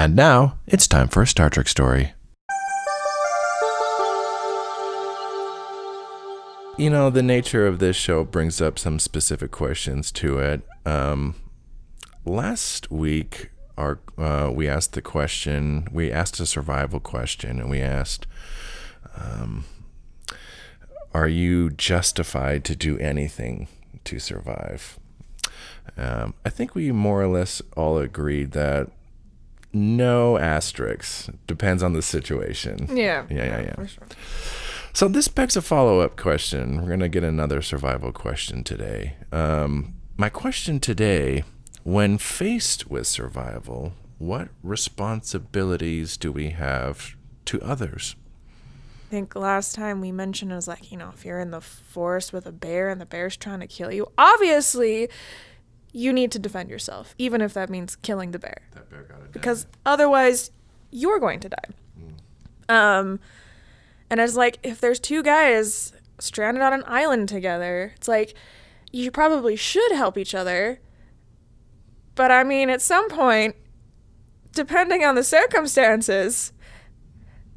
And now, it's time for a Star Trek story. You know, the nature of this show brings up some specific questions to it. Last week, we asked a survival question, and we asked, are you justified to do anything to survive? I think we more or less all agreed that no asterisks. Depends on the situation. Yeah. For sure. So this begs a follow-up question. We're going to get another survival question today. My question today, when faced with survival, what responsibilities do we have to others? I think last time we mentioned it was like, if you're in the forest with a bear and the bear's trying to kill you, obviously you need to defend yourself, even if that means killing the bear. That bear got it. Because otherwise you're going to die. And it's like, if there's two guys stranded on an island together, it's like, you probably should help each other. But I mean, at some point, depending on the circumstances,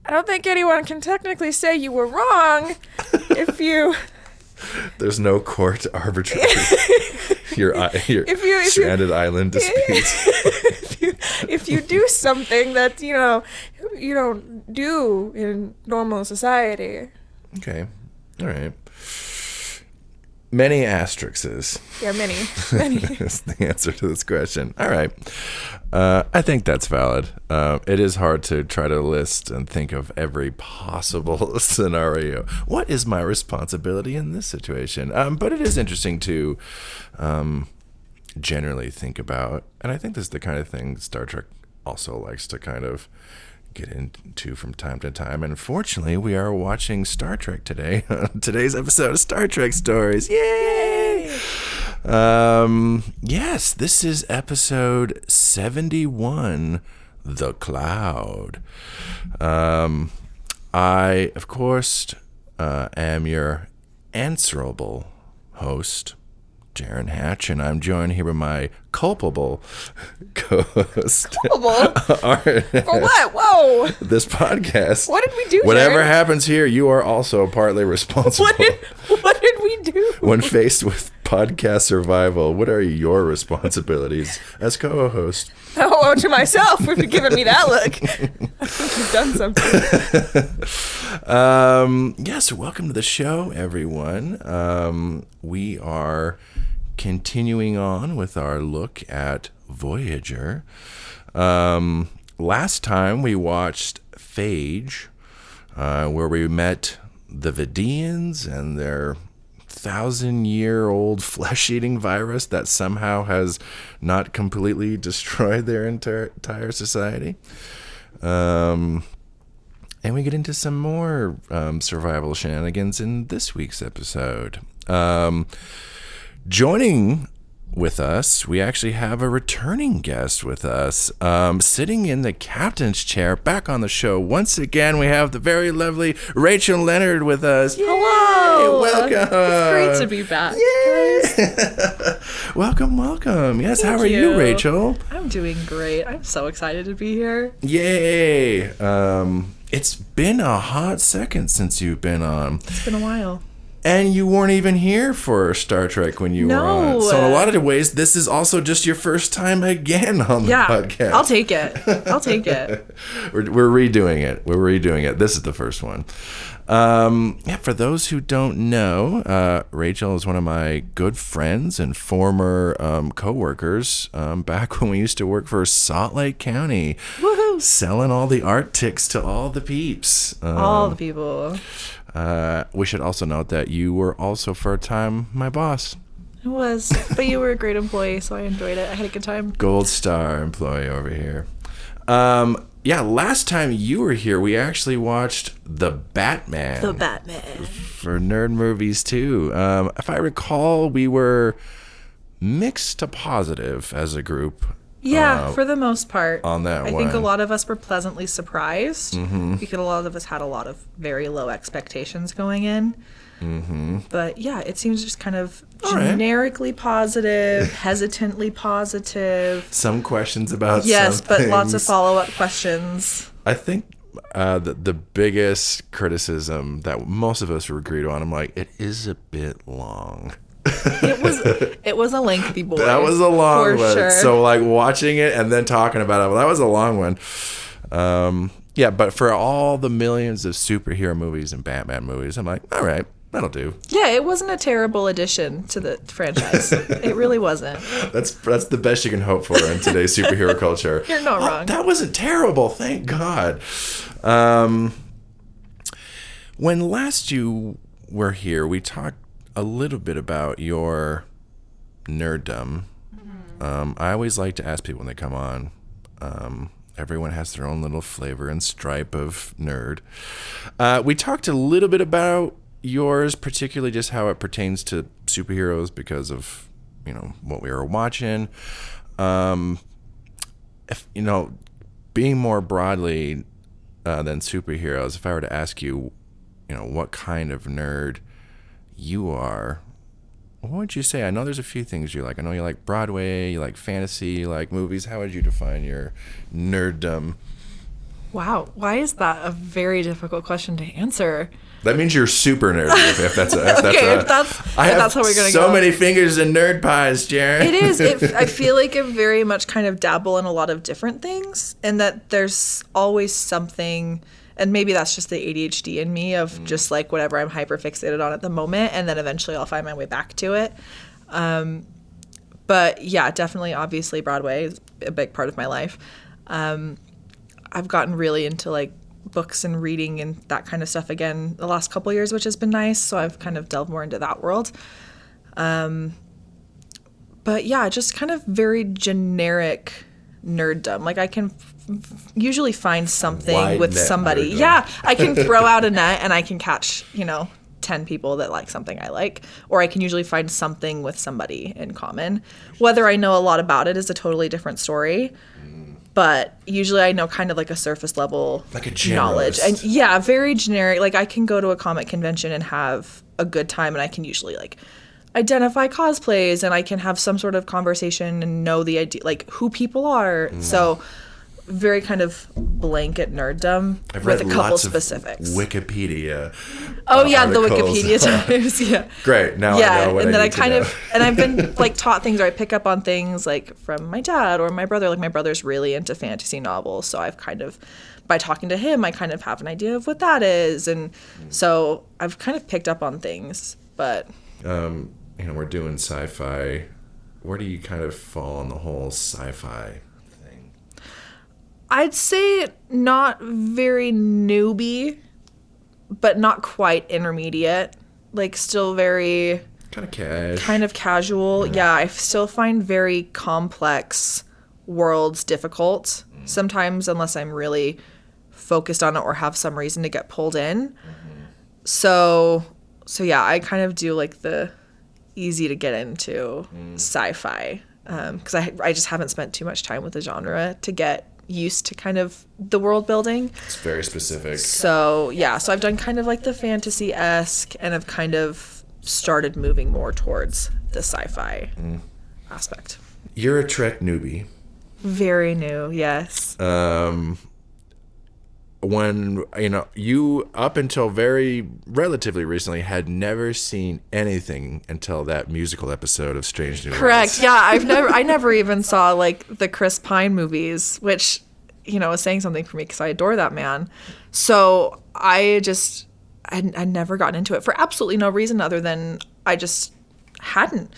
I don't think anyone can technically say you were wrong if you... There's no court arbitrary your stranded island disputes. If you do something that, you don't do in normal society. Okay. All right. Many asterisks. Yeah, many. Is the answer to this question. All right. I think that's valid. It is hard to try to list and think of every possible scenario. What is my responsibility in this situation? But it is interesting to generally think about. And I think this is the kind of thing Star Trek also likes to kind of get into from time to time. And fortunately, we are watching Star Trek today. Today's episode of Star Trek Stories. Yay! Yes, this is episode 71, The Cloud. I, of course, am your answerable host, Jaron Hatch, and I'm joined here by my culpable co-host. Culpable? Aren. For what? Whoa! This podcast. What did we do, Whatever Jaron? happens here, you are also partly responsible. What did we do? When faced with podcast survival, what are your responsibilities as co-host? Oh, to myself, if you're giving me that look. I think you've done something. Yes, welcome to the show, everyone. We are continuing on with our look at Voyager. Last time we watched Phage, where we met the Vidians and their 1,000-year-old flesh-eating virus that somehow has not completely destroyed their entire society. And we get into some more survival shenanigans in this week's episode. Joining with us, we actually have a returning guest with us. Sitting in the captain's chair, back on the show once again, we have the very lovely Rachel Leonard with us. Yay! Hello! Welcome! It's great to be back. Yay! Welcome. Yes, how are you, Rachel? I'm doing great. I'm so excited to be here. Yay! It's been a hot second since you've been on. It's been a while. And you weren't even here for Star Trek when you were on. So in a lot of ways, this is also just your first time again on the podcast. I'll take it. We're redoing it. This is the first one. For those who don't know, Rachel is one of my good friends and former co-workers back when we used to work for Salt Lake County. Woohoo! Selling all the art ticks to all the peeps. All the people. We should also note that you were also for a time my boss. It was, but you were a great employee, so I enjoyed it. I had a good time. Gold star employee over here. Last time you were here, we actually watched The Batman. For Nerd Movies too. If I recall, we were mixed to positive as a group. Yeah, for the most part. On that one. I think a lot of us were pleasantly surprised Mm-hmm. because a lot of us had a lot of very low expectations going in. But yeah, it seems just kind of All right. generically positive, hesitantly positive. Some questions about Yes, some but lots of things. follow-up questions. I think the biggest criticism that most of us would agree on, I'm like, it is a bit long. It was a lengthy boy. That was a long for one. Sure. So like watching it and then talking about it, well, that was a long one. Yeah, but for all the millions of superhero movies and Batman movies, I'm like, all right, that'll do. Yeah, it wasn't a terrible addition to the franchise. It really wasn't. That's the best you can hope for in today's superhero culture. You're not wrong. That wasn't terrible, thank God. When last you were here, we talked a little bit about your nerddom. I always like to ask people when they come on. Everyone has their own little flavor and stripe of nerd. We talked a little bit about yours, particularly just how it pertains to superheroes because of, what we were watching. If, being more broadly than superheroes, if I were to ask you, what kind of nerd you are, what would you say? I know there's a few things you like. I know you like Broadway, you like fantasy, you like movies. How would you define your nerddom? Wow, why is that a very difficult question to answer? That means you're super nerdy. If that's I have how we're gonna so go. many fingers in nerd pies, Jaron. It is. I feel like I very much kind of dabble in a lot of different things, and that there's always something. And maybe that's just the ADHD in me of just like whatever I'm hyper fixated on at the moment, and then eventually I'll find my way back to it. But yeah, definitely, obviously, Broadway is a big part of my life. I've gotten really into like books and reading and that kind of stuff again the last couple years, which has been nice. So I've kind of delved more into that world. But yeah, just kind of very generic nerddom. Like I can usually find something Wide with net somebody. nerddom. Yeah, I can throw out a net and I can catch, 10 people that like something I like, or I can usually find something with somebody in common. Whether I know a lot about it is a totally different story. But usually I know kind of like a surface level Like a knowledge. generalist. And yeah, very generic. Like I can go to a comic convention and have a good time, and I can usually like identify cosplays, and I can have some sort of conversation and know the idea, like who people are. So very kind of blanket nerddom I've with read a couple lots specifics. of Wikipedia. Oh yeah, the articles. Wikipedia times. Yeah. Great. Now Yeah, I know what and I then need I kind to know. of and I've been like taught things, or I pick up on things like from my dad or my brother. Like my brother's really into fantasy novels, so I've kind of, by talking to him, I kind of have an idea of what that is, and so I've kind of picked up on things. But we're doing sci-fi. Where do you kind of fall on the whole sci-fi thing? I'd say not very newbie, but not quite intermediate. Like still very Kind of casual. Yeah, I still find very complex worlds difficult sometimes, unless I'm really focused on it or have some reason to get pulled in. So yeah, I kind of do like the easy to get into sci-fi, because I just haven't spent too much time with the genre to get used to kind of the world building. It's very specific. So yeah, so I've done kind of like the fantasy-esque, and I've kind of started moving more towards the sci-fi aspect. You're a Trek newbie. Very new, yes. When you up until very relatively recently had never seen anything until that musical episode of Strange New Worlds. Correct. Yeah, I never even saw like the Chris Pine movies, which is saying something for me because I adore that man. So I'd never gotten into it for absolutely no reason other than I just hadn't.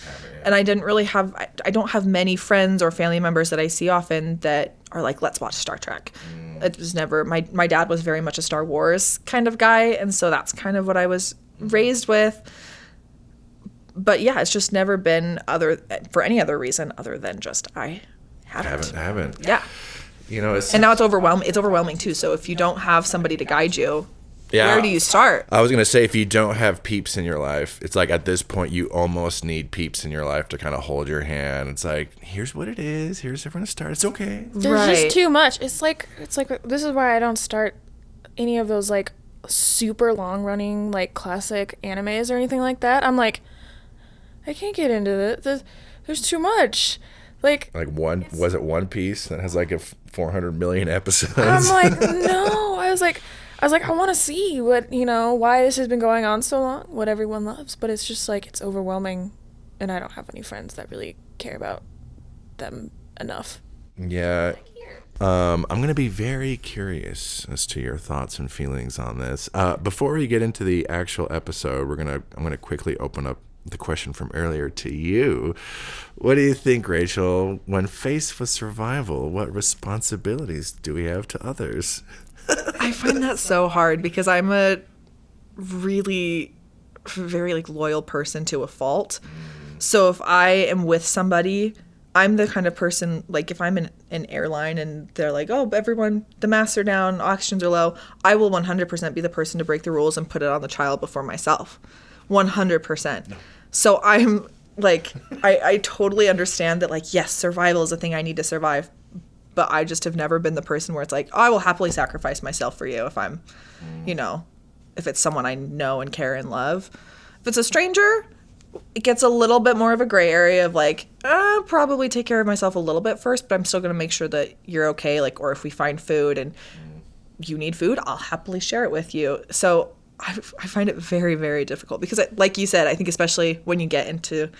And I didn't really have, I don't have many friends or family members that I see often that are like, let's watch Star Trek. It was never, my dad was very much a Star Wars kind of guy. And so that's kind of what I was raised with. But yeah, it's just never been for any other reason other than just I haven't. Yeah. And now it's overwhelming. It's overwhelming too. So if you don't have somebody to guide you, where do you start? I was going to say, if you don't have peeps in your life, it's like at this point you almost need peeps in your life to kind of hold your hand. It's like, here's what it is. Here's where to start. It's okay. There's just too much. It's like this is why I don't start any of those like super long running like classic animes or anything like that, I'm like, I can't get into it. There's too much. Like was it One Piece that has like a 400 million episodes? I'm like, no. I was like, I want to see what, why this has been going on so long, what everyone loves, but it's just like, it's overwhelming, and I don't have any friends that really care about them enough. Yeah. I'm going to be very curious as to your thoughts and feelings on this. Before we get into the actual episode, I'm going to quickly open up the question from earlier to you. What do you think, Rachel? When faced with survival, what responsibilities do we have to others? I find that so hard because I'm a really very like loyal person to a fault. So if I am with somebody, I'm the kind of person, like if I'm in an airline and they're like, oh, everyone, the masks are down, oxygens are low, I will 100% be the person to break the rules and put it on the child before myself. 100%. So I'm like, I totally understand that, like, yes, survival is a thing I need to survive. But I just have never been the person where it's like, oh, I will happily sacrifice myself for you if I'm, if it's someone I know and care and love. If it's a stranger, it gets a little bit more of a gray area of like, I'll probably take care of myself a little bit first, but I'm still going to make sure that you're okay. Like, or if we find food and you need food, I'll happily share it with you. So I find it very, very difficult because, like you said, I think especially when you get into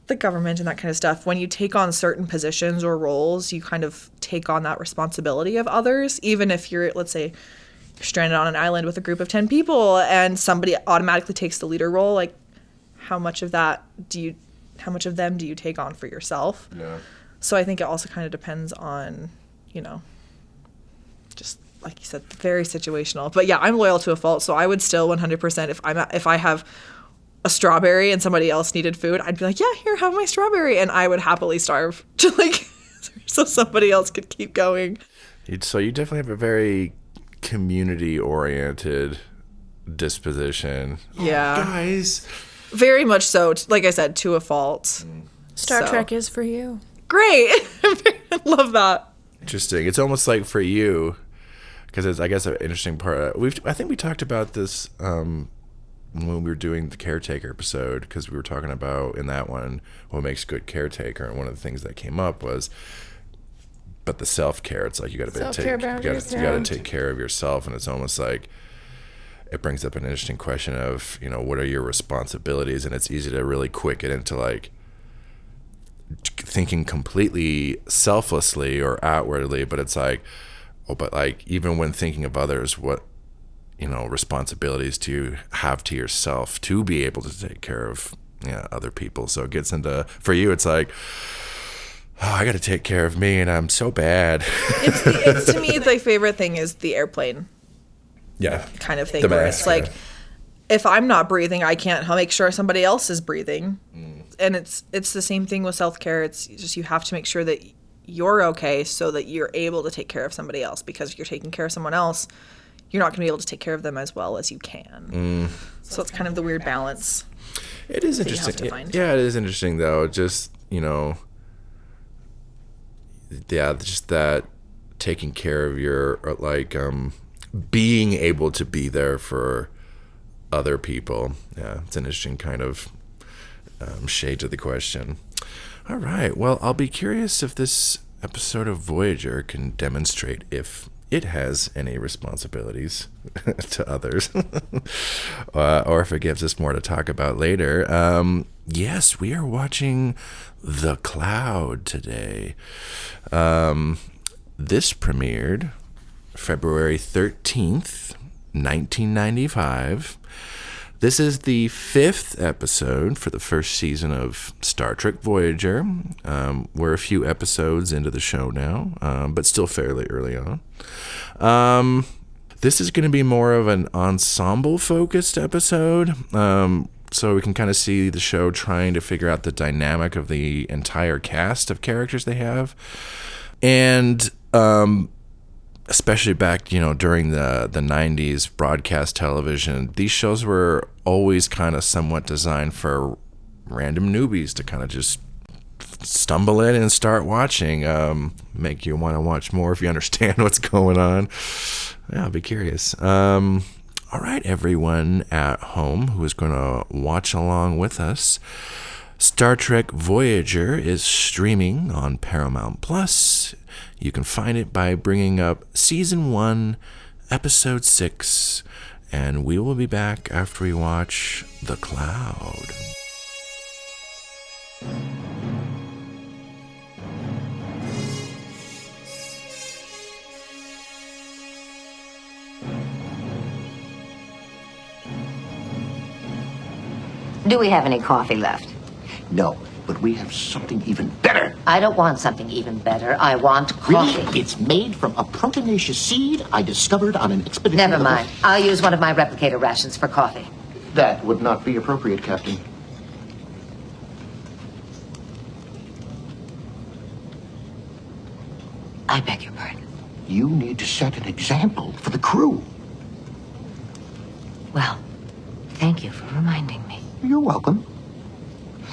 the government and that kind of stuff, when you take on certain positions or roles, you kind of take on that responsibility of others. Even if you're, let's say, you're stranded on an island with a group of 10 people and somebody automatically takes the leader role, like how much of them do you take on for yourself? Yeah. So I think it also kind of depends on, just like you said, very situational. But yeah, I'm loyal to a fault, so I would still 100% if I have a strawberry and somebody else needed food, I'd be like, yeah, here, have my strawberry, and I would happily starve to so somebody else could keep going. So you definitely have a very community-oriented disposition. Yeah, guys, very much so. Like I said, to a fault. Star Trek is for you. Great, I love that. Interesting. It's almost like for you, because it's, I guess, an interesting part. I think we talked about this when we were doing the caretaker episode, because we were talking about in that one what makes a good caretaker, and one of the things that came up was, but the self-care. It's like you got to take care of yourself, and it's almost like it brings up an interesting question of what are your responsibilities, and it's easy to really quick it into like thinking completely selflessly or outwardly, but it's like, but like even when thinking of others, what responsibilities do you have to yourself to be able to take care of other people? So it gets into, for you, it's like, oh, I got to take care of me, and I'm so bad. It's to me, the favorite thing is the airplane. Yeah. Kind of thing. The where mask, it's like, if I'm not breathing, I can't make sure somebody else is breathing. And it's the same thing with self-care. It's just you have to make sure that you're okay so that you're able to take care of somebody else, because if you're taking care of someone else, you're not going to be able to take care of them as well as you can. So it's kind of the weird balance. It is interesting. Yeah, it is interesting, though. Just, just that taking care of your, like, being able to be there for other people. Yeah, it's an interesting kind of shade to the question. All right. Well, I'll be curious if this episode of Voyager can demonstrate if it has any responsibilities to others, or if it gives us more to talk about later. Yes, we are watching The Cloud today. This premiered February 13th, 1995. This is the 5th episode for the first season of Star Trek Voyager. We're a few episodes into the show now, but still fairly early on. This is going to be more of an ensemble-focused episode, so we can kind of see the show trying to figure out the dynamic of the entire cast of characters they have. And especially back, during the 90s broadcast television, these shows were always kind of somewhat designed for random newbies to kind of just stumble in and start watching, make you want to watch more if you understand what's going on. Yeah, I'll be curious. All right, everyone at home who is going to watch along with us, Star Trek Voyager is streaming on Paramount Plus. You can find it by bringing up Season 1, Episode 6, and we will be back after we watch The Cloud. Do we have any coffee left? No, but we have something even better. I don't want something even better. I want coffee. Really? It's made from a proteinaceous seed I discovered on an expedition. Never mind. I'll use one of my replicator rations for coffee. That would not be appropriate, Captain. I beg your pardon. You need to set an example for the crew. Well, thank you for reminding me. You're welcome.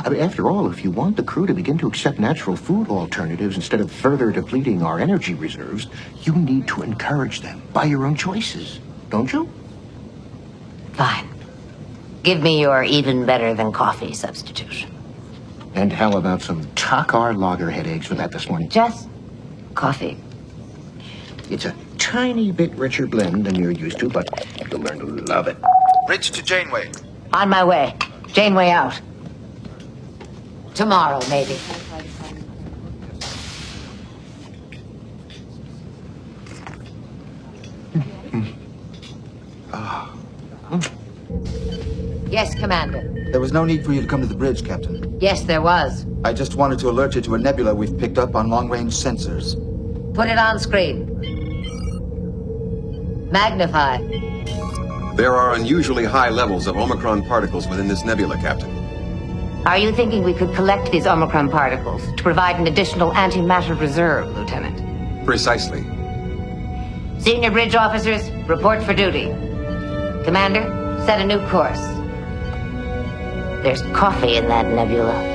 I mean, after all, if you want the crew to begin to accept natural food alternatives instead of further depleting our energy reserves, you need to encourage them by your own choices, don't you? Fine. Give me your even better than coffee substitution. And how about some Takar Lagerhead eggs for that this morning? Just coffee. It's a tiny bit richer blend than you're used to, but you'll learn to love it. Bridge to Janeway. On my way. Janeway out. Tomorrow, maybe. Yes, Commander. There was no need for you to come to the bridge, Captain. Yes, there was. I just wanted to alert you to a nebula we've picked up on long-range sensors. Put it on screen. Magnify. There are unusually high levels of Omicron particles within this nebula, Captain. Are you thinking we could collect these Omicron particles to provide an additional antimatter reserve, Lieutenant? Precisely. Senior bridge officers, report for duty. Commander, set a new course. There's coffee in that nebula.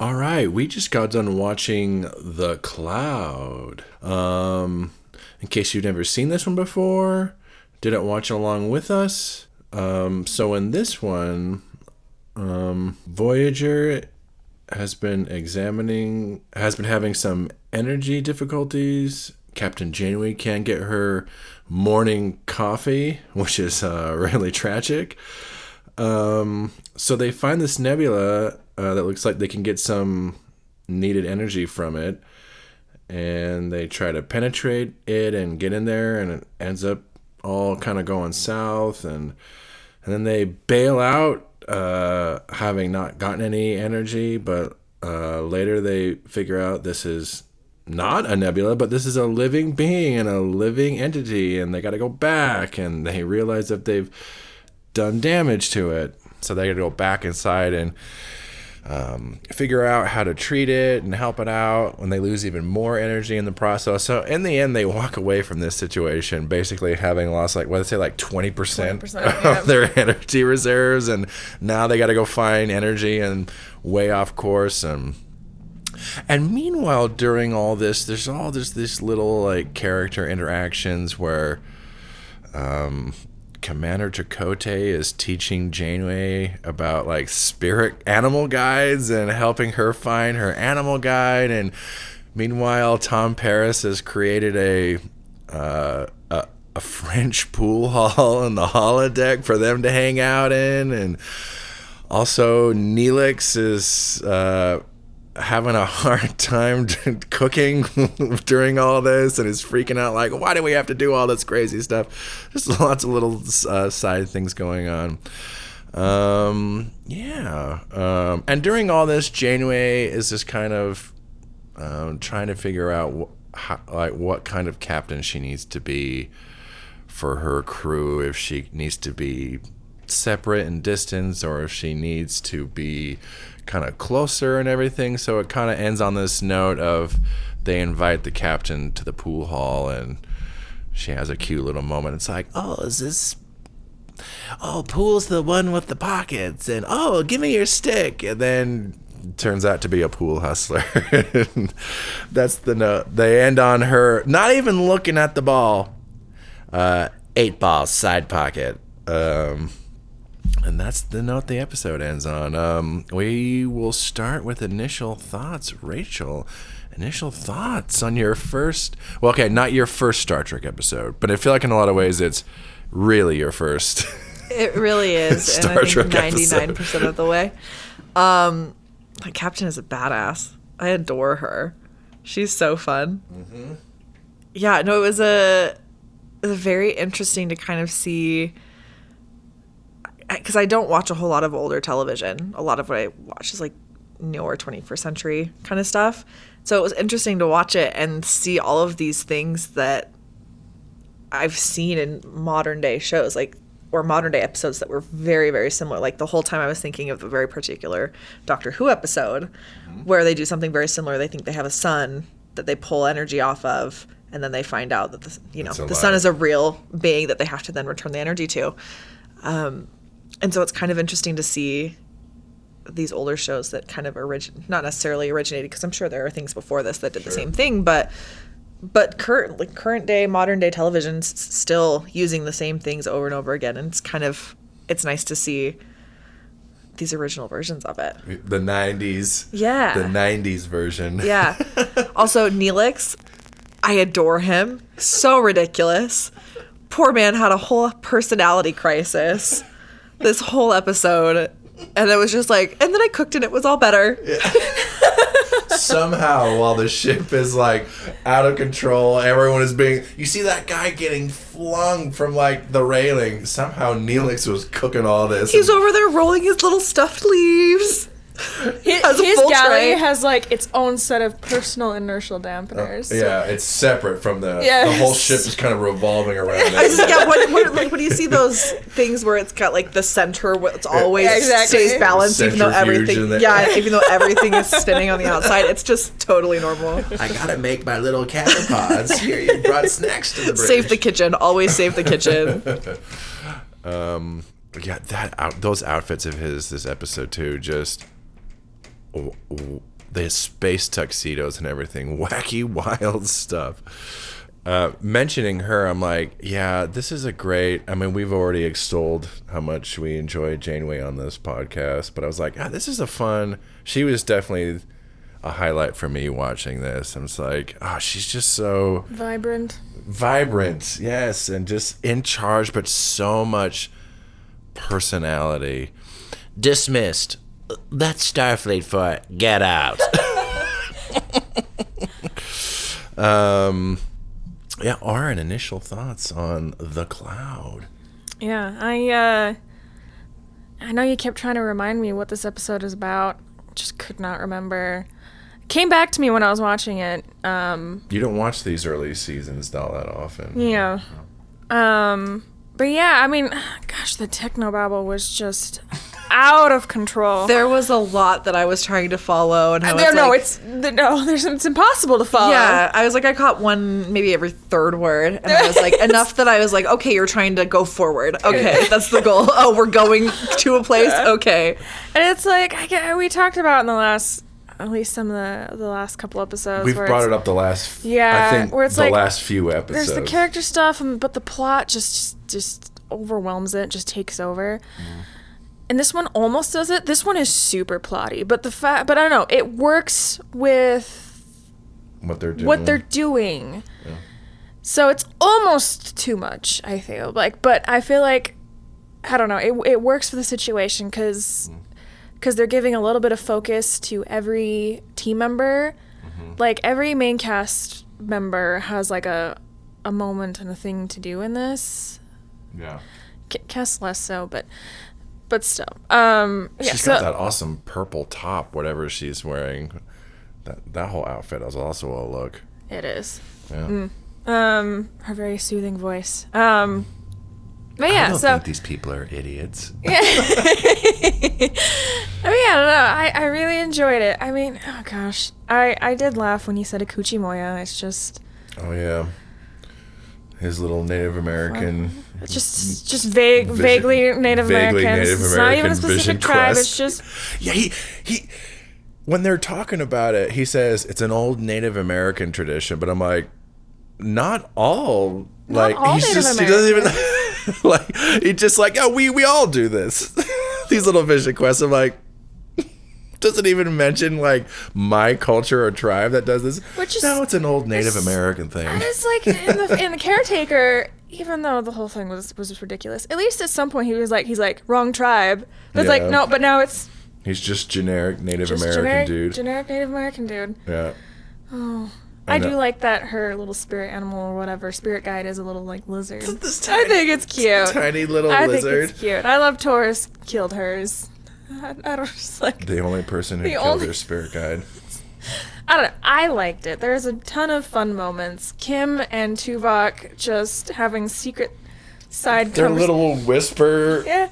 All right, we just got done watching The Cloud. In case you've never seen this one before, didn't watch along with us. So in this one, Voyager has been having some energy difficulties. Captain Janeway can't get her morning coffee, which is really tragic. So they find this nebula that looks like they can get some needed energy from it, and they try to penetrate it and get in there, and it ends up all kind of going south, and then they bail out, having not gotten any energy, but later they figure out this is not a nebula, but this is a living being and a living entity, and they got to go back, and they realize that they've done damage to it, so they got to go back inside and figure out how to treat it and help it out when they lose even more energy in the process. So in the end, they walk away from this situation basically having lost like 20% of their energy reserves, and now they got to go find energy and way off course. And meanwhile, during all this, there's all this little like character interactions where Commander Chakotay is teaching Janeway about like spirit animal guides and helping her find her animal guide. And meanwhile, Tom Paris has created a French pool hall in the holodeck for them to hang out in. And also Neelix is having a hard time cooking during all this and is freaking out like, why do we have to do all this crazy stuff? Just lots of little side things going on. And during all this, Janeway is just kind of trying to figure out what kind of captain she needs to be for her crew, if she needs to be separate and distant or if she needs to be kind of closer and everything. So it kind of ends on this note of they invite the captain to the pool hall and she has a cute little moment. It's like, pool's the one with the pockets, and give me your stick. And then turns out to be a pool hustler. That's the note. They end on her not even looking at the ball. 8 balls, side pocket. And that's the note the episode ends on. We will start with initial thoughts. Rachel, initial thoughts on your first... Well, okay, not your first Star Trek episode, but I feel like in a lot of ways it's really your first. It really is. Star Trek 99% of the way. My captain is a badass. I adore her. She's so fun. Mm-hmm. Yeah, no, it was very interesting to kind of see... Because I don't watch a whole lot of older television. A lot of what I watch is like newer 21st century kind of stuff. So it was interesting to watch it and see all of these things that I've seen in modern day shows, or modern day episodes that were very, very similar. Like the whole time I was thinking of a very particular Doctor Who episode where they do something very similar. They think they have a sun that they pull energy off of, and then they find out that the sun is a real being that they have to then return the energy to. And so it's kind of interesting to see these older shows that kind of not necessarily originated, because I'm sure there are things before this that did the same thing, but current day, modern day television's still using the same things over and over again. And it's nice to see these original versions of it. The 90s. Yeah. The 90s version. Yeah. Also, Neelix, I adore him. So ridiculous. Poor man had a whole personality crisis this whole episode, and it was just like, and then I cooked and it was all better. Yeah. Somehow, while the ship is like out of control, everyone is you see that guy getting flung from like the railing. Somehow Neelix was cooking all this. He's over there rolling his little stuffed leaves. His galley has like its own set of personal inertial dampeners. Yeah, it's separate from the whole ship is kind of revolving around it. When do you see those things where it's got like the center where it's always stays balanced, even though everything is spinning on the outside? It's just totally normal. I gotta make my little catappods. Here, you brought snacks to the bridge. Save the kitchen. Always save the kitchen. Those outfits of his this episode too, just the space tuxedos and everything, wacky, wild stuff. Mentioning her, I'm like, yeah, this is we've already extolled how much we enjoy Janeway on this podcast, but I was like, she was definitely a highlight for me watching this. I was like, she's just so vibrant, yes, and just in charge, but so much personality. Dismissed. That's Starfleet for get out. Aren, initial thoughts on The Cloud. Yeah, I know you kept trying to remind me what this episode is about. Just could not remember. Came back to me when I was watching it. You don't watch these early seasons all that often. Yeah. But yeah, I mean, gosh, the technobabble was just out of control. There was a lot that I was trying to follow, and I was it's impossible to follow. Yeah, I was like, I caught one maybe every third word, and I was like, enough that I was like, okay, you're trying to go forward. Okay, that's the goal. Oh, we're going to a place. Okay, and it's like we talked about in the last. At least some of the last couple episodes. We've brought it up the last. I think where it's the like, last few episodes. There's the character stuff, but the plot just overwhelms it, just takes over. And this one almost does it. This one is super plotty, but I don't know. It works with what they're doing. Yeah. So it's almost too much. I feel like, but I feel like I don't know. It works for the situation because they're giving a little bit of focus to every team member. Like every main cast member has like a moment and a thing to do in this. Yeah. Cast less so, but still. She's got that awesome purple top, whatever she's wearing. That whole outfit is also a look. It is. Yeah. Her very soothing voice. But yeah, I don't think these people are idiots. Yeah. I don't know. I really enjoyed it. I mean, oh gosh, I did laugh when he said a Coochie Moya. It's just. Oh yeah. His little Native American. Just vaguely Native American. It's not even a specific tribe. It's just. Yeah, he. When they're talking about it, he says it's an old Native American tradition, but I'm like, not all. Not all he's Native just American. He doesn't even. Like he just like, oh, we all do this. These little vision quests. I'm like, doesn't even mention like my culture or tribe that does this. No, it's an old Native American thing. And it's like in the Caretaker, even though the whole thing was just ridiculous. At least at some point he's like wrong tribe. But it's like no, but now it's. He's just generic Native American dude. Generic Native American dude. Yeah. Oh. I do like that her little spirit animal or whatever, spirit guide is a little like lizard. I think it's cute. Tiny little lizard. I think it's cute. I love Taurus killed hers. I don't just like. The only person who killed her spirit guide. I don't know. I liked it. There's a ton of fun moments. Kim and Tuvok just having secret side Their little whisper. Yeah.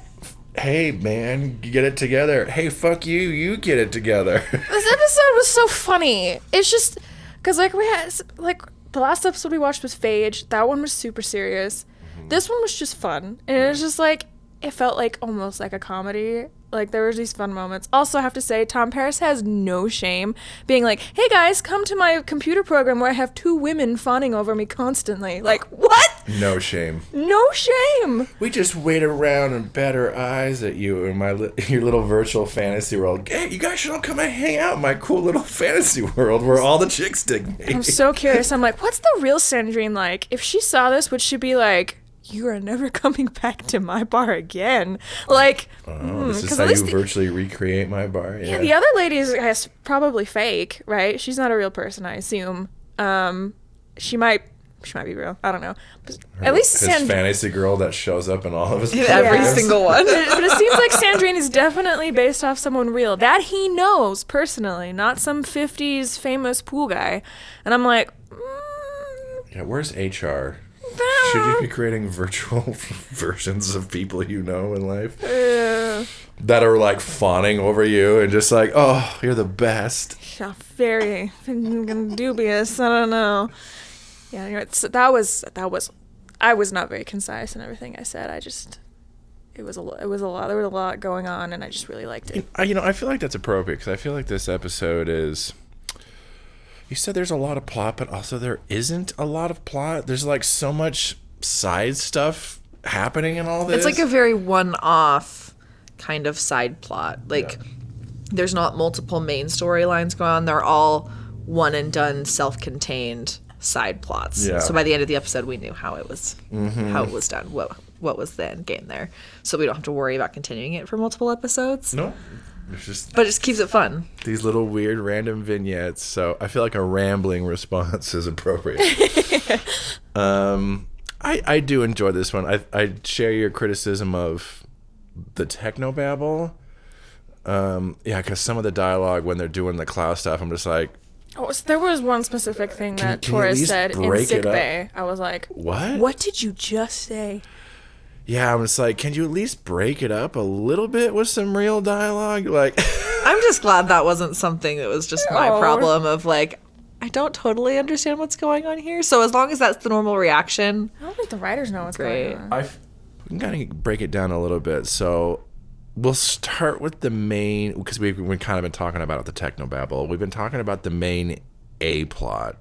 Hey, man, get it together. Hey, fuck you. You get it together. This episode was so funny. It's just. Because, we had, the last episode we watched was Phage. That one was super serious. This one was just fun. And it was just, it felt like almost like a comedy. There was these fun moments. Also, I have to say, Tom Paris has no shame being like, hey, guys, come to my computer program where I have 2 women fawning over me constantly. What? No shame. No shame. We just wait around and bat our eyes at you in your little virtual fantasy world. Hey, you guys should all come and hang out in my cool little fantasy world where all the chicks dig me. I'm so curious. I'm like, what's the real Sandrine like? If she saw this, would she be like, you are never coming back to my bar again? This is how you virtually recreate my bar? Yeah, the other lady is probably fake, right? She's not a real person, I assume. She might be real. I don't know. But at least his fantasy girl that shows up in all of his every single one. But it seems like Sandrine is definitely based off someone real that he knows personally, not some 50s famous pool guy. And I'm like, yeah, where's HR? Should you be creating virtual versions of people you know in life that are fawning over you and just oh, you're the best? Yeah, very dubious. I don't know. Yeah, anyway, that was. I was not very concise in everything I said. It was a lot. There was a lot going on, and I just really liked it. I feel like that's appropriate because I feel like this episode is. You said there's a lot of plot, but also there isn't a lot of plot. There's so much side stuff happening in all this. It's a very one-off kind of side plot. There's not multiple main storylines going on. They're all one and done, self-contained side plots. Yeah. So by the end of the episode, we knew how it was done. What was the end game there? So we don't have to worry about continuing it for multiple episodes. No. But it just keeps it fun. These little weird random vignettes. So I feel like a rambling response is appropriate. I do enjoy this one. I share your criticism of the technobabble. Yeah, because some of the dialogue when they're doing the cloud stuff, I'm just like... Oh, so there was one specific thing that Torres said in sick bay. I was like, what? What did you just say? Yeah, I'm just like, can you at least break it up a little bit with some real dialogue? Like, I'm just glad that wasn't something that was just my Oh. problem of like, I don't totally understand what's going on here. So as long as that's the normal reaction, I don't think the writers know what's Great. going on. we can kind of break it down a little bit. So we'll start with the main, because we've kind of been talking about the technobabble. We've been talking about the main A plot.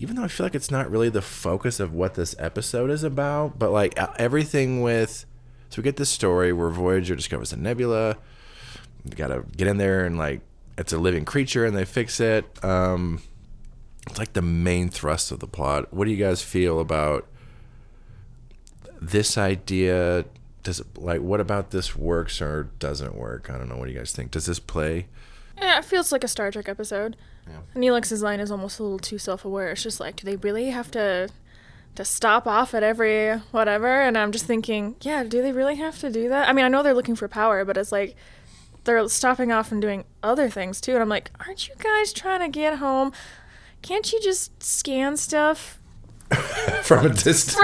Even though I feel like it's not really the focus of what this episode is about, but like everything with, so we get this story where Voyager discovers a nebula. We gotta get in there and like, it's a living creature and they fix it. It's like the main thrust of the plot. What do you guys feel about this idea? Does it, like, what about this works or doesn't work? I don't know. What do you guys think? Does this play? Yeah, it feels like a Star Trek episode. Yeah. Neelix's line is almost a little too self-aware. It's just like, do they really have to stop off at every whatever? And I'm just thinking, yeah, do they really have to do that? I mean, I know they're looking for power, but it's like they're stopping off and doing other things too. And I'm like, aren't you guys trying to get home? Can't you just scan stuff From a distance.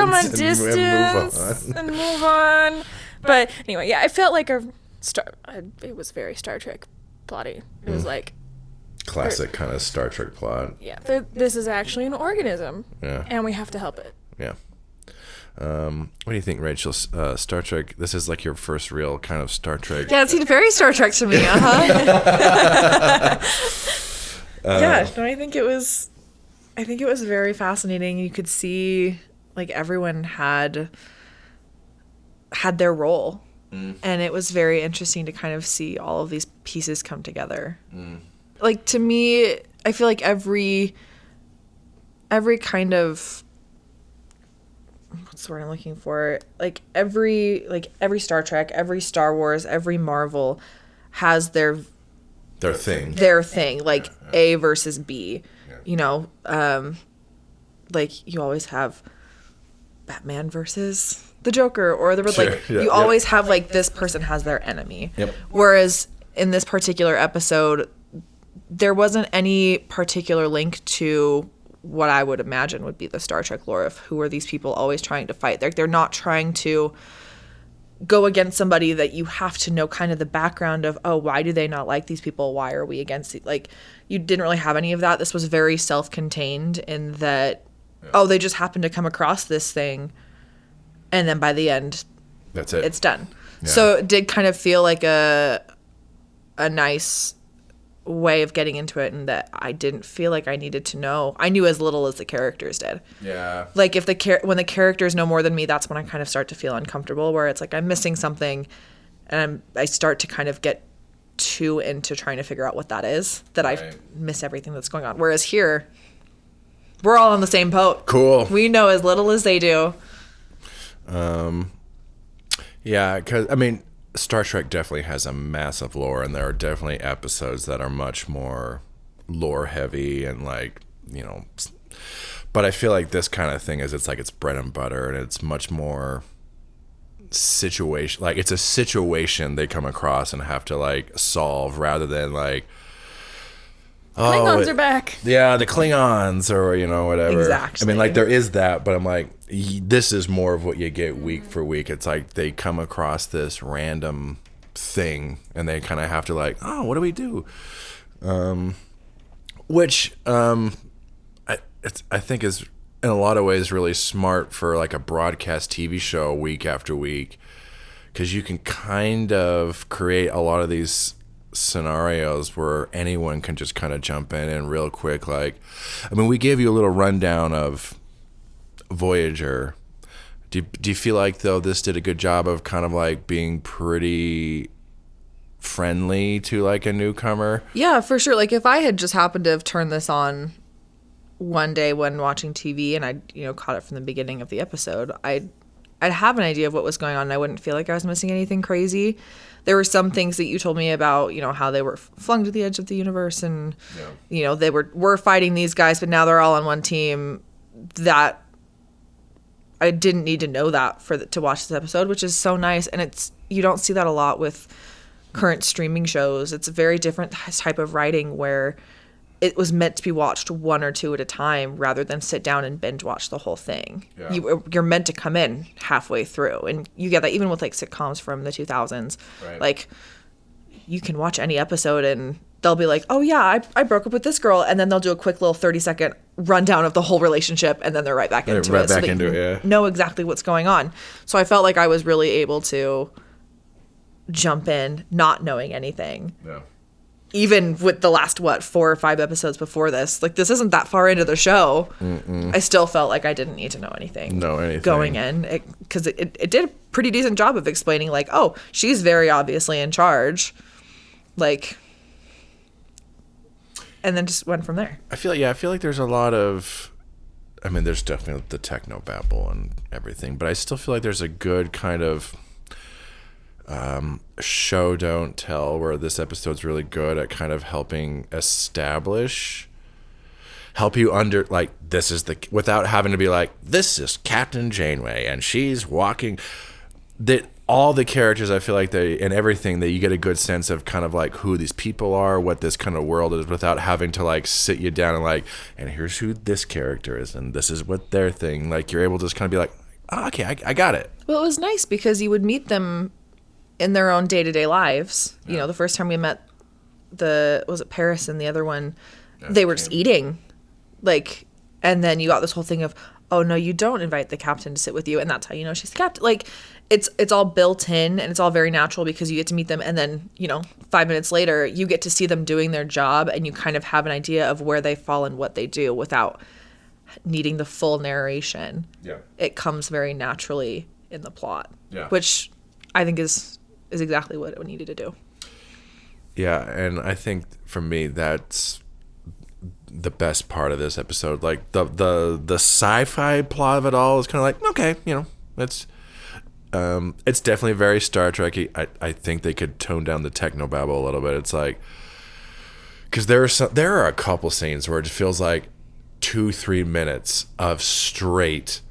and move on? But anyway, yeah, I felt like it was very Star Trek plotty. It was like, Classic kind of Star Trek plot. yeah, this is actually an organism, Yeah. and we have to help it. Yeah. What do you think, Rachel? Star Trek, this is like your first real kind of Star Trek. yeah, it seemed very Star Trek to me. Yeah, no, I think it was very fascinating. You could see like everyone had their role. And it was very interesting to kind of see all of these pieces come together. Like, to me, I feel like every kind of, what's the word I'm looking for? Like every Star Trek, every Star Wars, every Marvel has their thing, like A versus B. Yeah. You know, like you always have Batman versus the Joker, or you always have like this person has their enemy. Yep. Whereas in this particular episode, there wasn't any particular link to what I would imagine would be the Star Trek lore of who are these people always trying to fight. They're not trying to go against somebody that you have to know kind of the background of, oh, why do they not like these people? Why are we against it? Like, you didn't really have any of that. This was very self-contained in that, oh, they just happened to come across this thing, and then by the end, That's it. it's done. Yeah. So it did kind of feel like a nice way of getting into it, and that I didn't feel like I needed to know. I knew as little as the characters did. Yeah. Like if when the characters know more than me, that's when I kind of start to feel uncomfortable, where it's like I'm missing something, and I start to kind of get too into trying to figure out what that is, that I miss everything that's going on. Whereas here, we're all on the same boat. Cool. We know as little as they do. Yeah, because, I mean, Star Trek definitely has a massive lore, and there are definitely episodes that are much more lore heavy and, like, you know, but I feel like this kind of thing is, it's like it's bread and butter, and it's much more situation, like it's a situation they come across and have to like solve, rather than like, Klingons are back. Yeah, the Klingons, or, you know, whatever. Exactly. I mean, like, there is that, but I'm like, this is more of what you get week for week. It's like they come across this random thing, and they kind of have to like, oh, what do we do? Which I think is in a lot of ways really smart for like a broadcast TV show week after week, because you can kind of create a lot of these scenarios where anyone can just kind of jump in and real quick. Like, I mean, we gave you a little rundown of Voyager. Do you feel like, though, this did a good job of kind of like being pretty friendly to like a newcomer? Yeah, for sure. Like if I had just happened to have turned this on one day when watching TV, and I, you know, caught it from the beginning of the episode, I'd have an idea of what was going on, and I wouldn't feel like I was missing anything crazy. There were some things that you told me about, you know, how they were flung to the edge of the universe, and you know, they were fighting these guys, but now they're all on one team. That I didn't need to know that to watch this episode, which is so nice. And you don't see that a lot with current streaming shows. It's a very different type of writing where it was meant to be watched one or two at a time rather than sit down and binge watch the whole thing. Yeah. You're meant to come in halfway through. And you get that even with like sitcoms from the 2000s. Right. Like you can watch any episode and they'll be like, oh yeah, I broke up with this girl. And then they'll do a quick little 30-second rundown of the whole relationship. And then they're right back into it. Back so into it, yeah. know exactly what's going on. So I felt like I was really able to jump in not knowing anything. Yeah. Even with the last 4 or 5 episodes before this, like this isn't that far into the show. I still felt like I didn't need to know anything. Going in, because it did a pretty decent job of explaining like, oh, she's very obviously in charge, like, and then just went from there. I feel like there's a lot of, I mean, there's definitely the techno babble and everything, but I still feel like there's a good kind of show don't tell where this episode's really good at kind of helping help you under, like, this is the, without having to be like, this is Captain Janeway and she's walking, that all the characters, I feel like they, and everything, that you get a good sense of kind of like who these people are, what this kind of world is, without having to like sit you down and like, and here's who this character is and this is what their thing, like you're able to just kind of be like, oh, okay, I got it. Well, it was nice because you would meet them in their own day-to-day lives. You know, the first time we met was it Paris and the other one, they were just eating, like, and then you got this whole thing of, oh no, you don't invite the captain to sit with you, and that's how you know she's the captain. Like, it's all built in and it's all very natural because you get to meet them, and then 5 minutes later you get to see them doing their job and you kind of have an idea of where they fall and what they do without needing the full narration. Yeah. It comes very naturally in the plot. Yeah. Which I think is exactly what it needed to do. Yeah, and I think for me that's the best part of this episode. Like the sci-fi plot of it all is kind of like, okay, it's definitely very Star Trek-y. I think they could tone down the technobabble a little bit. It's like, because there are a couple scenes where it feels like 2-3 minutes of straight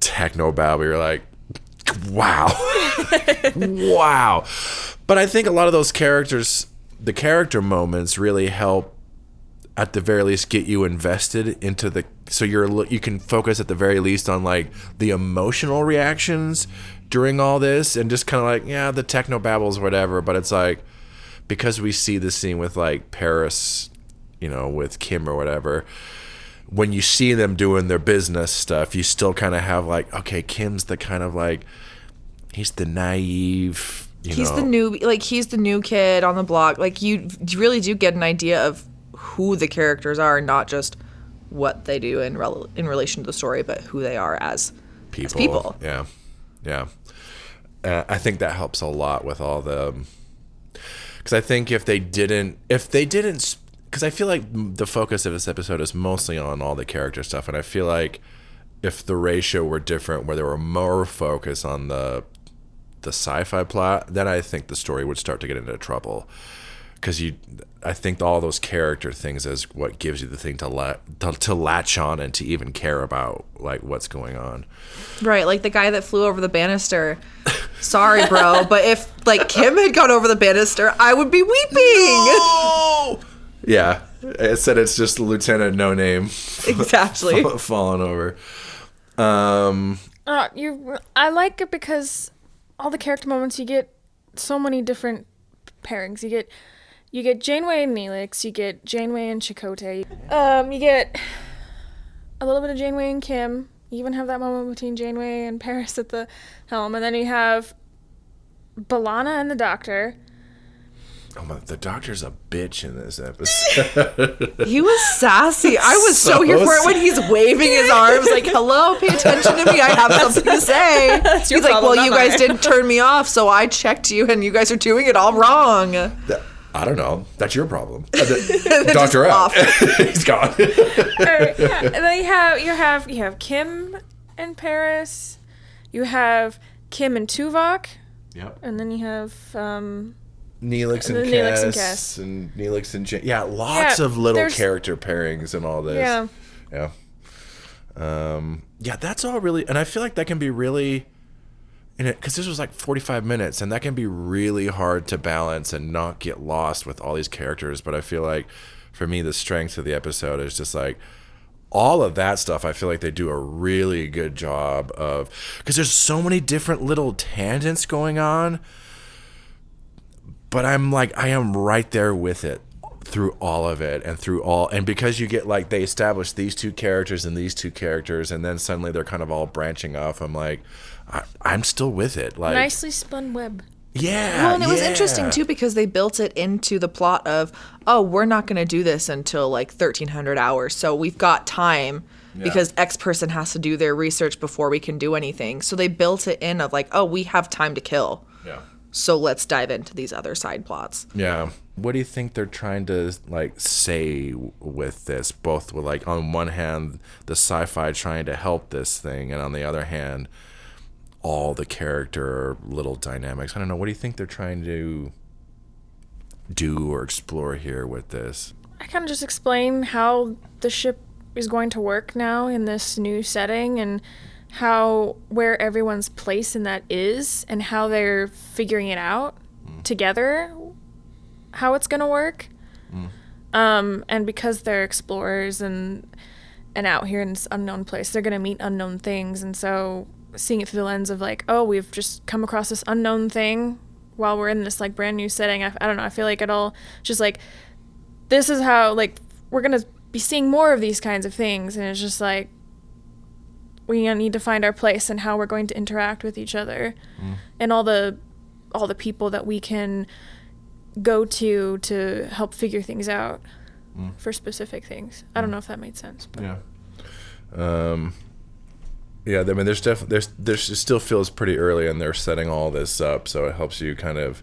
technobabble. You're like, wow. Wow. But I think a lot of those characters, the character moments really help at the very least get you invested into the, so you can focus at the very least on like the emotional reactions during all this, and just kind of like, yeah, the techno babbles, whatever. But it's like, because we see the scene with like Paris, with Kim or whatever, when you see them doing their business stuff, you still kind of have like, okay, Kim's the kind of like, he's the naive, he's the new kid on the block. Like you really do get an idea of who the characters are, not just what they do in relation to the story, but who they are as people. Yeah. I think that helps a lot with all the, because I think if they didn't, because I feel like the focus of this episode is mostly on all the character stuff, and I feel like if the ratio were different, where there were more focus on the sci-fi plot, then I think the story would start to get into trouble. Because I think all those character things is what gives you the thing to latch on and to even care about like what's going on. Right, like the guy that flew over the banister. Sorry, bro, but if like Kim had gone over the banister, I would be weeping. No! Yeah, it said it's just Lieutenant No Name. Exactly. Falling over. I like it because all the character moments, you get so many different pairings. You get Janeway and Neelix, you get Janeway and Chakotay. You get a little bit of Janeway and Kim. You even have that moment between Janeway and Paris at the helm. And then you have B'Elanna and the Doctor. Oh my, the Doctor's a bitch in this episode. He was sassy. I was so here for it when he's waving his arms like, hello, pay attention to me. I have something to say. He's like, well, you guys didn't turn me off, so I checked you and you guys are doing it all wrong. I don't know. That's your problem. Doctor out. He's gone. All right, yeah. And then you have Kim and Paris. You have Kim and Tuvok. Yep. And then you have Neelix and Cass and Neelix and Jen. Yeah, lots of little character pairings and all this. Yeah. Yeah, that's all really, and I feel like that can be really, because this was like 45 minutes, and that can be really hard to balance and not get lost with all these characters. But I feel like for me, the strength of the episode is just like all of that stuff. I feel like they do a really good job of, because there's so many different little tangents going on, but I'm like, I am right there with it through all of it, and because you get like, they establish these two characters and these two characters, and then suddenly they're kind of all branching off. I'm like, I'm still with it. Like, nicely spun web. Yeah. Well, and it was interesting too because they built it into the plot of, oh, we're not going to do this until like 1300 hours. So we've got time because X person has to do their research before we can do anything. So they built it in of like, oh, we have time to kill. Yeah. So let's dive into these other side plots. Yeah. What do you think they're trying to like say with this? Both with like, on one hand, the sci-fi trying to help this thing, and on the other hand, all the character little dynamics. I don't know. What do you think they're trying to do or explore here with this? I kind of just explain how the ship is going to work now in this new setting, and where everyone's place in that is, and how they're figuring it out together, how it's going to work. And because they're explorers and out here in this unknown place, they're going to meet unknown things. And so seeing it through the lens of like, oh, we've just come across this unknown thing while we're in this like brand new setting. I don't know. I feel like it all just like, this is how like we're going to be seeing more of these kinds of things. And it's just like, we need to find our place and how we're going to interact with each other and all the people that we can go to help figure things out for specific things. I don't know if that made sense. But. Yeah, I mean, there's it still feels pretty early, and they're setting all this up, so it helps you kind of.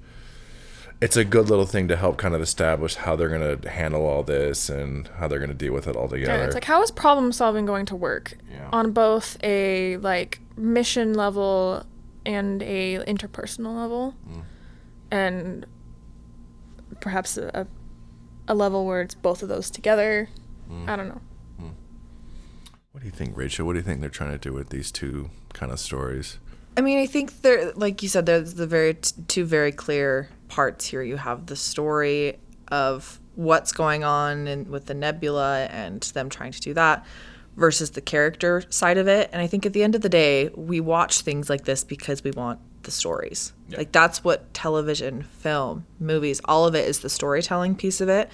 It's a good little thing to help kind of establish how they're going to handle all this and how they're going to deal with it all together. Yeah, it's like, how is problem solving going to work on both a like mission level and a interpersonal level, and perhaps a level where it's both of those together. I don't know. What do you think, Rachel? What do you think they're trying to do with these two kind of stories? I mean, I think they're, like you said, there's the two very clear parts here. You have the story of what's going on with the nebula and them trying to do that versus the character side of it. And I think at the end of the day, we watch things like this because we want the stories. Yeah. Like, that's what television, film, movies, all of it is the storytelling piece of it.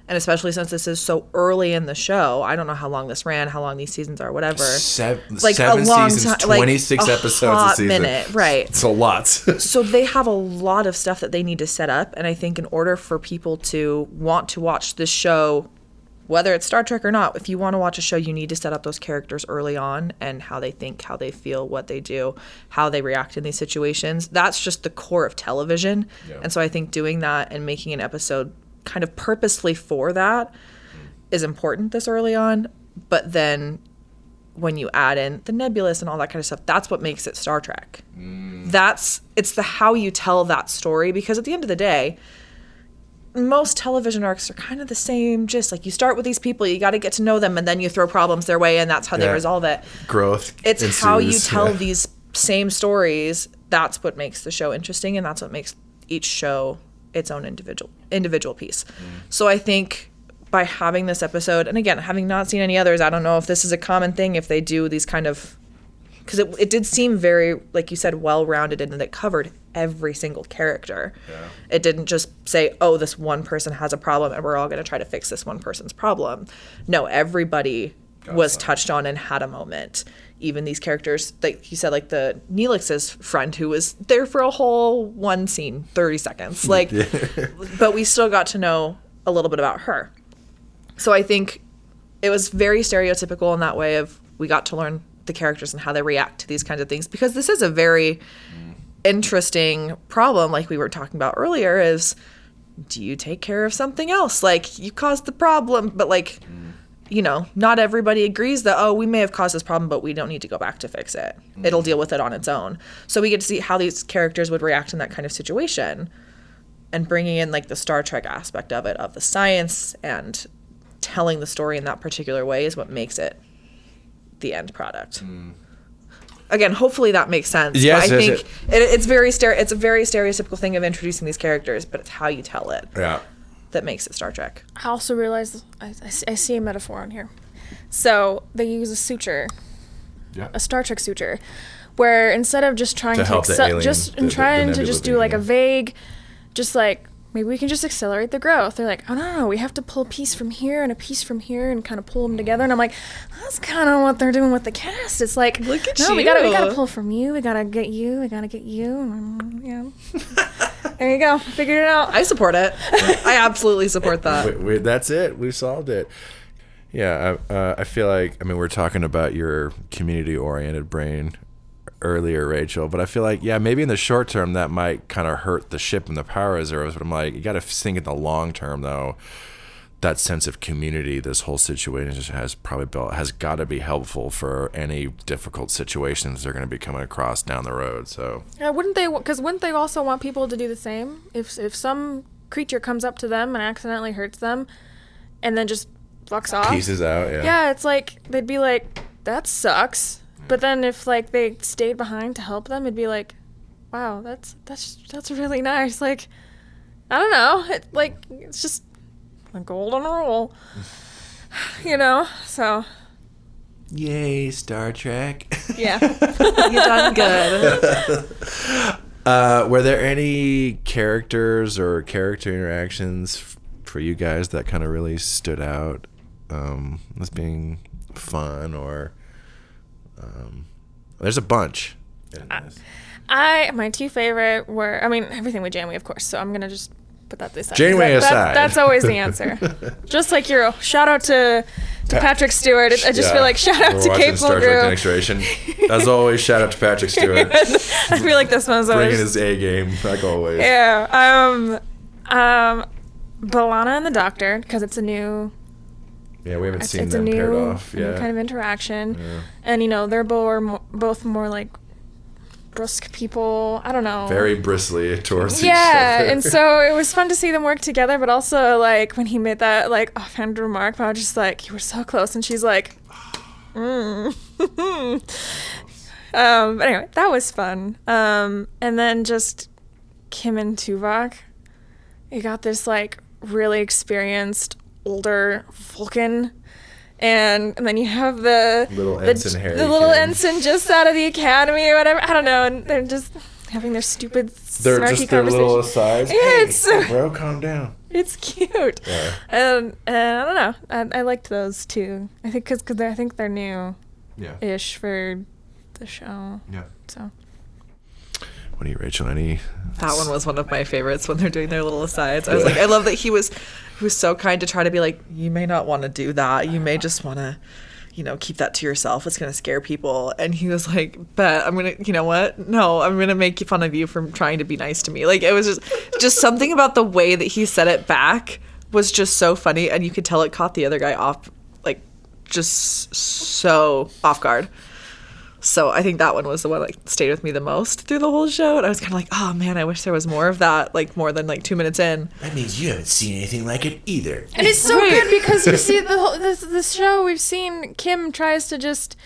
And especially since this is so early in the show, I don't know how long this ran, how long these seasons are, whatever. Like seven a long seasons, 26 like episodes a season. Minute, right? It's a lot. So they have a lot of stuff that they need to set up, and I think in order for people to want to watch this show, whether it's Star Trek or not, if you want to watch a show, you need to set up those characters early on and how they think, how they feel, what they do, how they react in these situations. That's just the core of television, and so I think doing that and making an episode kind of purposely for that is important this early on. But then when you add in the nebulous and all that kind of stuff, that's what makes it Star Trek. It's the how you tell that story, because at the end of the day, most television arcs are kind of the same. Just like, you start with these people, you got to get to know them, and then you throw problems their way, and that's how they resolve it. Growth It's ensues. how you tell these same stories. That's what makes the show interesting, and that's what makes each show its own individual piece. So I think by having this episode, and again, having not seen any others, I don't know if this is a common thing, if they do these kind of, because it did seem very, like you said, well-rounded, and it covered every single character. It didn't just say, oh, this one person has a problem and we're all going to try to fix this one person's problem. No, everybody was touched on and had a moment. Even these characters, like you said, like the Neelix's friend, who was there for a whole one scene, 30 seconds. Like, but we still got to know a little bit about her. So I think it was very stereotypical in that way of, we got to learn the characters and how they react to these kinds of things, because this is a very interesting problem, like we were talking about earlier, is, do you take care of something else? Like, you caused the problem, but like, you know, not everybody agrees that, oh, we may have caused this problem, but we don't need to go back to fix it. It'll deal with it on its own. So we get to see how these characters would react in that kind of situation, and bringing in like the Star Trek aspect of it, of the science and telling the story in that particular way, is what makes it the end product. Again, hopefully that makes sense. Yes, but I think it's a very stereotypical thing of introducing these characters, but it's how you tell it. Yeah. that makes it Star Trek. I also realized I see a metaphor on here. So they use a suture, a Star Trek suture, where instead of just trying to help the alien, trying to nebula just do being, like yeah. a vague, just like maybe we can just accelerate the growth. They're like, oh no, we have to pull a piece from here and a piece from here and kind of pull them together. And I'm like, that's kind of what they're doing with the cast. It's like, Look at no, you. we gotta pull from you. We gotta get you. We gotta get you. Yeah. There you go. Figured it out. I support it. I absolutely support that. That's it. We solved it. Yeah, I feel like, I mean, we're talking about your community-oriented brain earlier, Rachel, but I feel like, yeah, maybe in the short term that might kind of hurt the ship and the power reserves, but I'm like, you got to think in the long term, though, that sense of community this whole situation has got to be helpful for any difficult situations they're going to be coming across down the road. So Yeah, wouldn't they also want people to do the same? If some creature comes up to them and accidentally hurts them and then just fucks off. pieces out, yeah. Yeah, it's like they'd be like, that sucks. But then if like they stayed behind to help them, it'd be like, wow, that's really nice. Like, I don't know. It's just a golden rule. You know? So Yay, Star Trek. yeah. You done good. Were there any characters or character interactions for you guys that kind of really stood out as being fun, or there's a bunch in this. My two favorite were, I mean, everything with Janeway, of course, so I'm gonna just put that aside. Janeway aside. That's always the answer. Just like your shout out to Patrick Stewart. I just feel like shout out We're to watching Kate Star Trek: The Mulgrew. Next Generation. As always, shout out to Patrick Stewart. I feel like this one's Bringing always his A game, like always. yeah. B'Elanna and the Doctor, because it's a new. Yeah, we haven't seen It's a them paired new off. a new Yeah. kind of interaction, Yeah. and they're both more like brusque people. I don't know. Very bristly towards each Yeah, other. and so it was fun to see them work together, but also like when he made that like offhand remark, I was just like, you were so close, and she's like, But anyway, that was fun. And then just Kim and Tuvok, you got this like really experienced older Vulcan. And then you have the Little ensign Harry the little Kim. ensign just out of the academy or whatever. I don't know, and they're just having their stupid They're snarky just their little conversation. asides. Yeah, Hey, it's bro, calm down. it's cute. Yeah. And I don't know. I liked those too. I think because I think they're new-ish Yeah. for the show. Yeah. So What are you, Rachel? Any? That one was one of my favorites when they're doing their little asides. I was like, I love that he was so kind to try to be like, you may not want to do that. You may just want to, keep that to yourself. It's going to scare people. And he was like, bet I'm going to, you know what? No, I'm going to make fun of you for trying to be nice to me. Like, it was just something about the way that he said it back was just so funny. And you could tell it caught the other guy off, like, just so off guard. So I think that one was the one that stayed with me the most through the whole show. And I was kind of like, oh man, I wish there was more of that, like more than like 2 minutes in. That means you haven't seen anything like it either. and it's so good because you see this show. We've seen Kim tries to just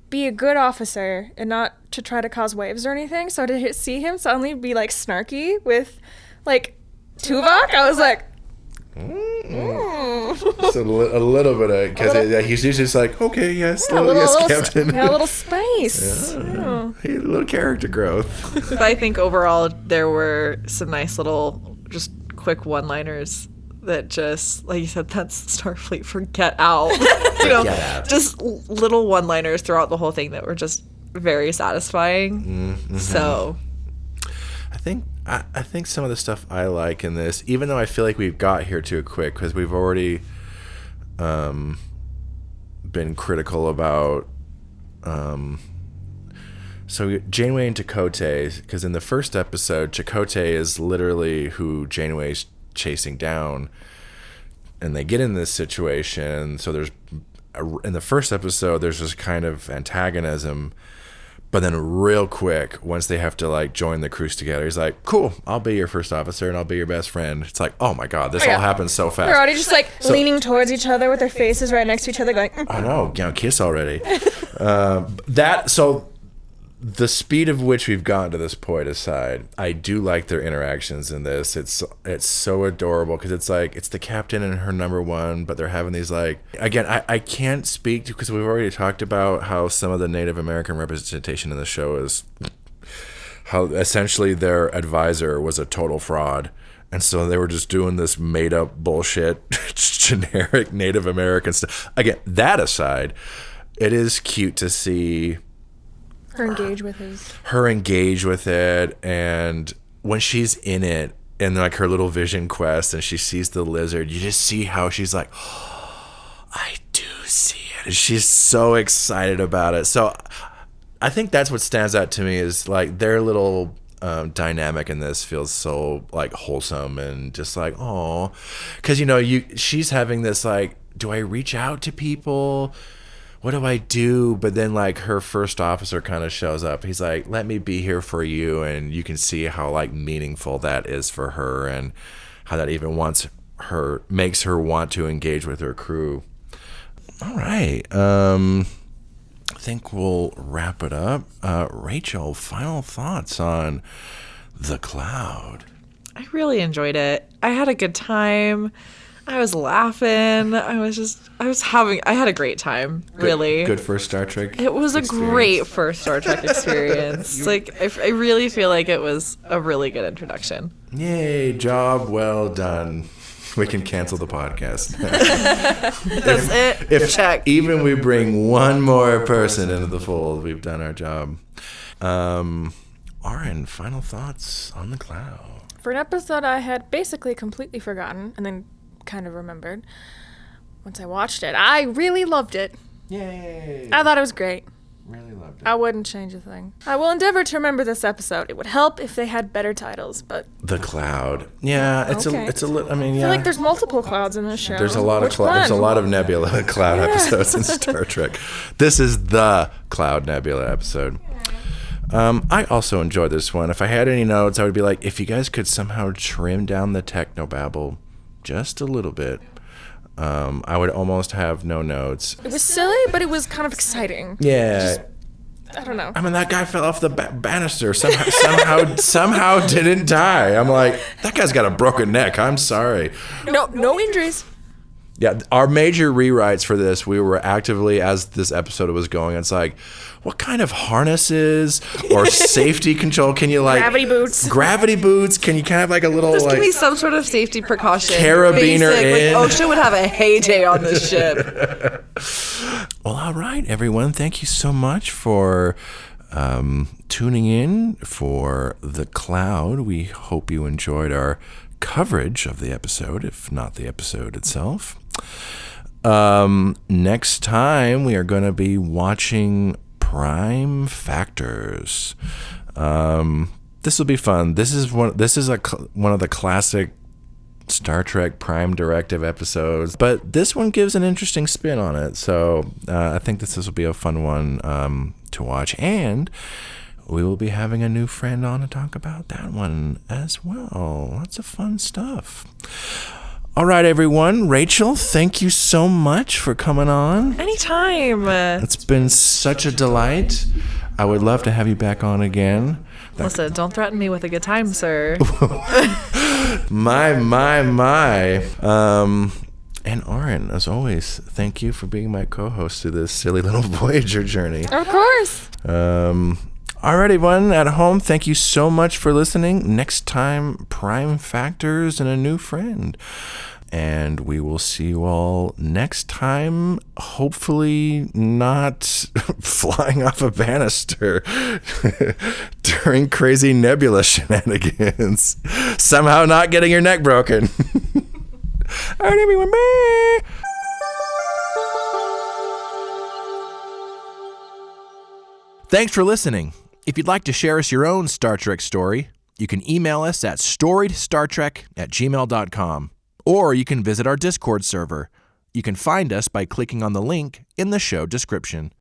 be a good officer and not to try to cause waves or anything. So to see him suddenly be like snarky with like Tuvok, I was like. Just a little bit of, because he's usually just like, okay, yes, Captain. Yeah, a little spice. Yeah. Hey, a little character growth. But I think overall there were some nice little, just quick one-liners that just, like you said, that's Starfleet for get out. Get out. Just little one-liners throughout the whole thing that were just very satisfying. Mm-hmm. So I think some of the stuff I like in this, even though I feel like we've got here too quick, because we've already been critical about so Janeway and Chakotay, because in the first episode, Chakotay is literally who Janeway's chasing down, and they get in this situation. So there's in the first episode, there's this kind of antagonism. But then real quick, once they have to like join the cruise together, he's like, cool, I'll be your first officer and I'll be your best friend. It's like, oh my God, this all happens so fast. They're already just like leaning towards each other with their faces right next to each other going, I know, kiss already. the speed of which we've gotten to this point aside, I do like their interactions in this. It's so adorable because it's like it's the captain and her number one, but they're having these like, again, I can't speak to, because we've already talked about how some of the Native American representation in the show is how essentially their advisor was a total fraud. And so they were just doing this made up bullshit, generic Native American stuff. Again, that aside, it is cute to see her engage with it, and when she's in it and like her little vision quest and she sees the lizard, you just see how she's like, oh, I do see it, and she's so excited about it. So I think that's what stands out to me is like their little dynamic in this feels so like wholesome and just like, oh, because she's having this like, do I reach out to people? What do I do? But then like her first officer kind of shows up. He's like, let me be here for you. And you can see how like meaningful that is for her and how that even makes her want to engage with her crew. All right. I think we'll wrap it up. Rachel, final thoughts on The Cloud? I really enjoyed it. I had a good time. I was laughing. I had a great time, really. Good first Star Trek It was experience. A great first Star Trek experience. I really feel like it was a really good introduction. Yay, job well done. We can cancel the podcast. That's it. If check. Even we bring one more person into the fold, we've done our job. Aren, final thoughts on The Cloud? For an episode I had basically completely forgotten and then kind of remembered once I watched it, I really loved it. Yay. I thought it was great. Really loved it. I wouldn't change a thing. I will endeavor to remember this episode. It would help if they had better titles, but The Cloud. Yeah, it's Okay. a little. I mean, yeah. I feel like there's multiple clouds in this show. There's a lot of Which one? there's a lot of Nebula Cloud episodes in Star Trek. This is the Cloud Nebula episode. I also enjoyed this one. If I had any notes, I would be like, if you guys could somehow trim down the technobabble just a little bit, I would almost have no notes. It was silly, but it was kind of exciting. Yeah. I don't know. I mean, that guy fell off the banister. Somehow didn't die. I'm like, that guy's got a broken neck. I'm sorry. No injuries. Yeah, our major rewrites for this, we were actively, as this episode was going, it's like, what kind of harnesses or safety control can you like? Gravity boots. Can you kind of like a little Just like give me some sort of safety precaution. Carabiner in. Like, OSHA would have a heyday on this ship. Well, all right, everyone. Thank you so much for tuning in for The Cloud. We hope you enjoyed our coverage of the episode, if not the episode itself. Next time we are going to be watching Prime Factors. This will be fun. This is one of the classic Star Trek Prime Directive episodes, but this one gives an interesting spin on it. So I think this will be a fun one to watch, and we will be having a new friend on to talk about that one as well. Lots of fun stuff. All right, everyone. Rachel, thank you so much for coming on. Anytime. It's been such a delight. I would love to have you back on again. Listen, don't threaten me with a good time, sir. My. And Aren, as always, thank you for being my co-host to this silly little Voyager journey. Of course. All right, everyone at home, thank you so much for listening. Next time, Prime Factors and a new friend. And we will see you all next time, hopefully not flying off a banister during crazy nebula shenanigans. Somehow not getting your neck broken. All right, everyone, bye. Thanks for listening. If you'd like to share us your own Star Trek story, you can email us at storiedstartrek@gmail.com, or you can visit our Discord server. You can find us by clicking on the link in the show description.